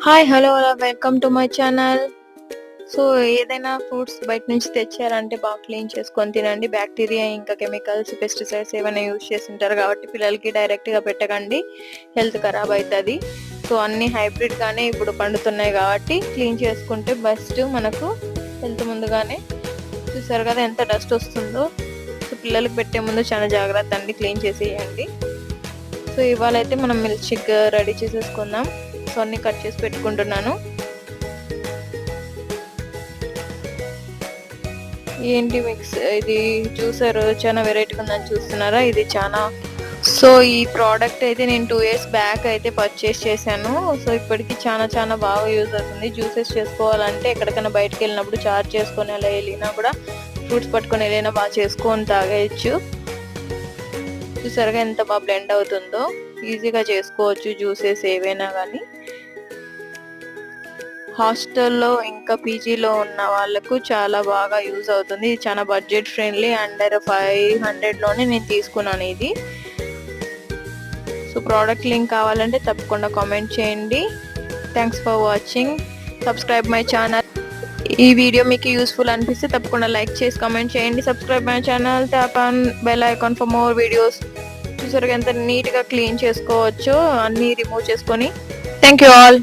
Hi hello welcome to my channel. So ఏదైనా fruits బయట నుంచి తెచ్చారంటే బాగా క్లీన్ చేసుకొని తినండి. బ్యాక్టీరియా ఇంకా కెమికల్స్ పెస్టిసైడ్స్ ఏమైనా యూజ్ చేస్తుంటారు కాబట్టి పిల్లలకి డైరెక్ట్గా పెట్టకండి, హెల్త్ ఖరాబ్ అవుతుంది. సో అన్ని హైబ్రిడ్ గానే ఇప్పుడు పండుతున్నాయి కాబట్టి క్లీన్ చేసుకుంటే బెస్ట్. మనకు హెల్త్ ముందుగానే చూసారు కదా ఎంత డస్ట్ వస్తుందో. సో పిల్లలకి పెట్టే ముందు చాలా జాగ్రత్త అండి, క్లీన్ చేసేయండి. సో ఇవాళ అయితే మనం మిల్క్ షేక్ రెడీ చేసేసుకుందాం. సో అన్ని కట్ చేసి పెట్టుకుంటున్నాను. ఏంటి మిక్స్ ఇది జ్యూసర్ చాలా వెరైటీగా ఉందని చూస్తున్నారా, ఇది చాలా. సో ఈ ప్రోడక్ట్ అయితే నేను 2 years బ్యాక్ అయితే పర్చేస్ చేశాను. సో ఇప్పటికి చాలా బాగా యూజ్ అవుతుంది. జ్యూసెస్ చేసుకోవాలంటే ఎక్కడికైనా బయటకు వెళ్ళినప్పుడు చార్జ్ చేసుకొని అలా వెళ్ళినా కూడా, ఫ్రూట్స్ పట్టుకొని వెళ్ళినా బాగా చేసుకొని తాగేయచ్చు. చూసారుగా ఎంత బాగా బ్లెండ్ అవుతుందో, ఈజీగా చేసుకోవచ్చు జ్యూసెస్ ఏవైనా కానీ. హాస్టల్లో ఇంకా పీజీలో ఉన్న వాళ్ళకు చాలా బాగా యూజ్ అవుతుంది. ఇది చాలా బడ్జెట్ ఫ్రెండ్లీ, అండర్ 500లోనే నేను తీసుకున్నాను ఇది. సో ప్రోడక్ట్ లింక్ కావాలంటే తప్పకుండా కామెంట్ చేయండి. Thanks for watching. Subscribe my channel. ఈ వీడియో మీకు యూస్ఫుల్ అనిపిస్తే తప్పకుండా లైక్ చేసి కామెంట్ చేయండి. Subscribe my channel, tap on bell icon for more videos. చూసారుగా ఎంత నీట్గా క్లీన్ చేసుకోవచ్చు అన్నీ రిమూవ్ చేసుకొని. Thank you all.